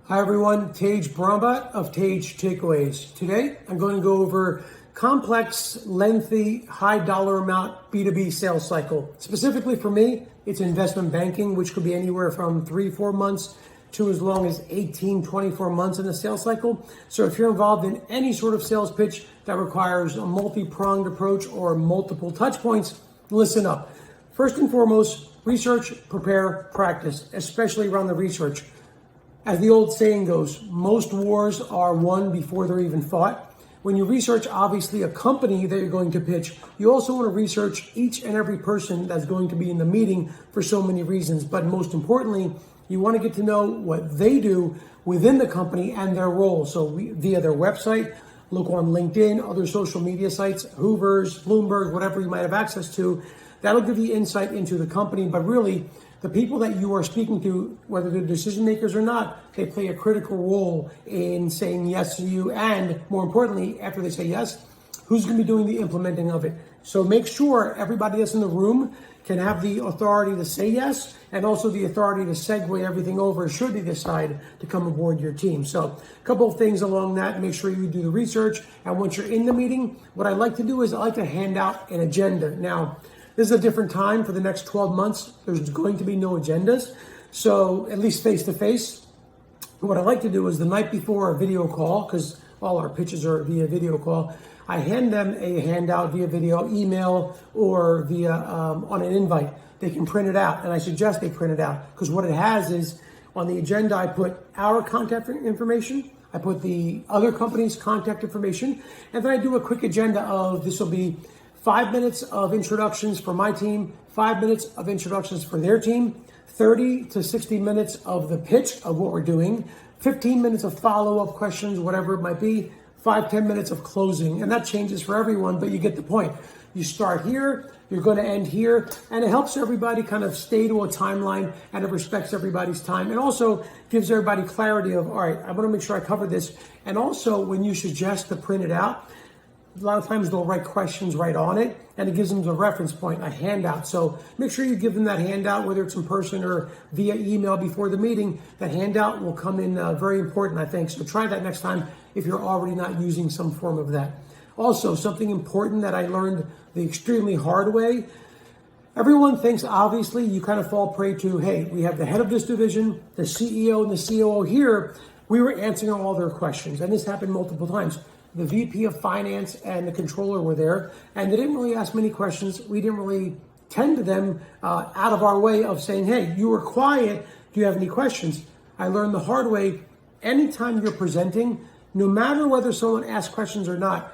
Hi everyone, Tej Brombat of Tej Takeaways. Today I'm going to go over complex, lengthy, high dollar amount B2B sales cycle. Specifically for me, it's investment banking, which could be anywhere from 3-4 months to as long as 18-24 months in the sales cycle. So if you're involved in any sort of sales pitch that requires a multi-pronged approach or multiple touch points, listen up. First and foremost, research, prepare, practice, especially around the research. As the old saying goes, most wars are won before they're even fought. When you research, obviously, a company that you're going to pitch, you also want to research each and every person that's going to be in the meeting for so many reasons. But most importantly, you want to get to know what they do within the company and their role. So via their website, look on LinkedIn, other social media sites, Hoover's, Bloomberg, whatever you might have access to. That'll give you insight into the company, but really, the people that you are speaking to, whether they're decision makers or not, they play a critical role in saying yes to you. And more importantly, after they say yes, who's going to be doing the implementing of it? So make sure everybody that's in the room can have the authority to say yes and also the authority to segue everything over should they decide to come aboard your team. So a couple of things along that. Make sure you do the research. And once you're in the meeting, what I like to do is I like to hand out an agenda. Now, this is a different time for the next 12 months. There's going to be no agendas. So at least face to face, what I like to do is the night before a video call, because all our pitches are via video call, I hand them a handout via video, email, or via on an invite. They can print it out, and I suggest they print it out because what it has is on the agenda, I put our contact information, I put the other company's contact information, and then I do a quick agenda of this will be 5 minutes of introductions for my team, 5 minutes of introductions for their team, 30 to 60 minutes of the pitch of what we're doing, 15 minutes of follow-up questions, whatever it might be, 5-10 minutes of closing. And that changes for everyone, but you get the point. You start here, you're going to end here, and it helps everybody kind of stay to a timeline, and it respects everybody's time. And also gives everybody clarity of, all right, I want to make sure I cover this. And also when you suggest to print it out, a lot of times they'll write questions right on it, and it gives them the reference point, a handout. So make sure you give them that handout, whether it's in person or via email before the meeting. That handout will come in very important, I think. So try that next time if you're already not using some form of that. Also, something important that I learned the extremely hard way. Everyone thinks, obviously, you kind of fall prey to, hey, we have the head of this division, the CEO and the COO here. We were answering all their questions, and this happened multiple times. The VP of Finance and the controller were there, and they didn't really ask many questions. We didn't really tend to them out of our way of saying, hey, you were quiet. Do you have any questions? I learned the hard way. Anytime you're presenting, no matter whether someone asks questions or not,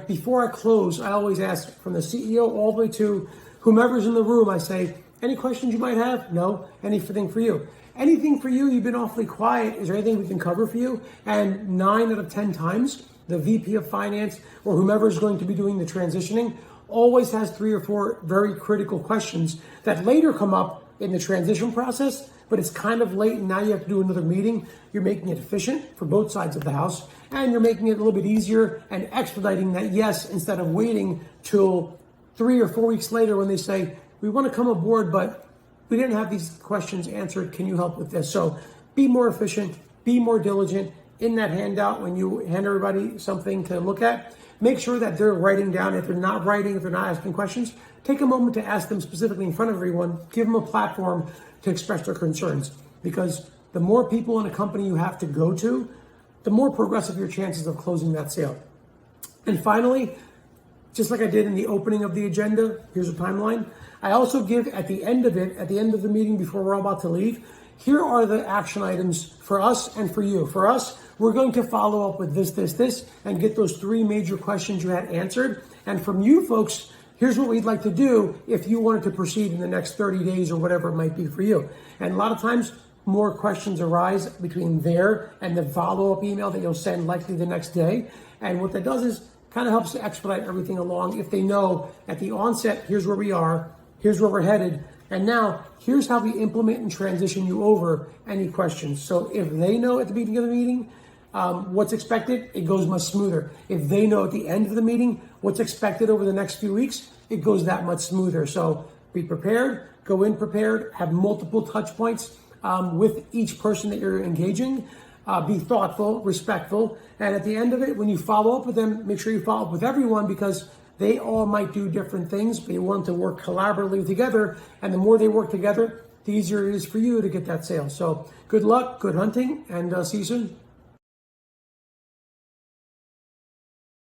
before I close, I always ask from the CEO all the way to whomever's in the room, I say, any questions you might have? No. Anything for you? Anything for you? You've been awfully quiet. Is there anything we can cover for you? And 9 out of 10 times, the VP of Finance or whomever is going to be doing the transitioning always has 3 or 4 very critical questions that later come up in the transition process, but it's kind of late and now you have to do another meeting. You're making it efficient for both sides of the house, and you're making it a little bit easier and expediting that yes instead of waiting till 3 or 4 weeks later when they say, we want to come aboard, but we didn't have these questions answered. Can you help with this? So be more efficient, be more diligent. In that handout, when you hand everybody something to look at, make sure that they're writing down. If they're not writing, if they're not asking questions, take a moment to ask them specifically in front of everyone. Give them a platform to express their concerns. Because the more people in a company you have to go to, the more progressive your chances of closing that sale. And finally, just like I did in the opening of the agenda, here's a timeline. I also give at the end of it, at the end of the meeting before we're all about to leave, here are the action items for us and for you. For us, we're going to follow up with this, and get those 3 major questions you had answered. And from you folks, here's what we'd like to do if you wanted to proceed in the next 30 days or whatever it might be for you. And a lot of times, more questions arise between there and the follow-up email that you'll send likely the next day. And what that does is kind of helps to expedite everything along if they know at the onset, here's where we are, here's where we're headed, and now here's how we implement and transition you over any questions. So if they know at the beginning of the meeting what's expected, it goes much smoother. If they know at the end of the meeting what's expected over the next few weeks, it goes that much smoother. So be prepared, go in prepared, have multiple touch points with each person that you're engaging. be thoughtful, respectful, and at the end of it, when you follow up with them, make sure you follow up with everyone because they all might do different things, but you want them to work collaboratively together, and the more they work together, the easier it is for you to get that sale. So good luck, good hunting, and see you soon.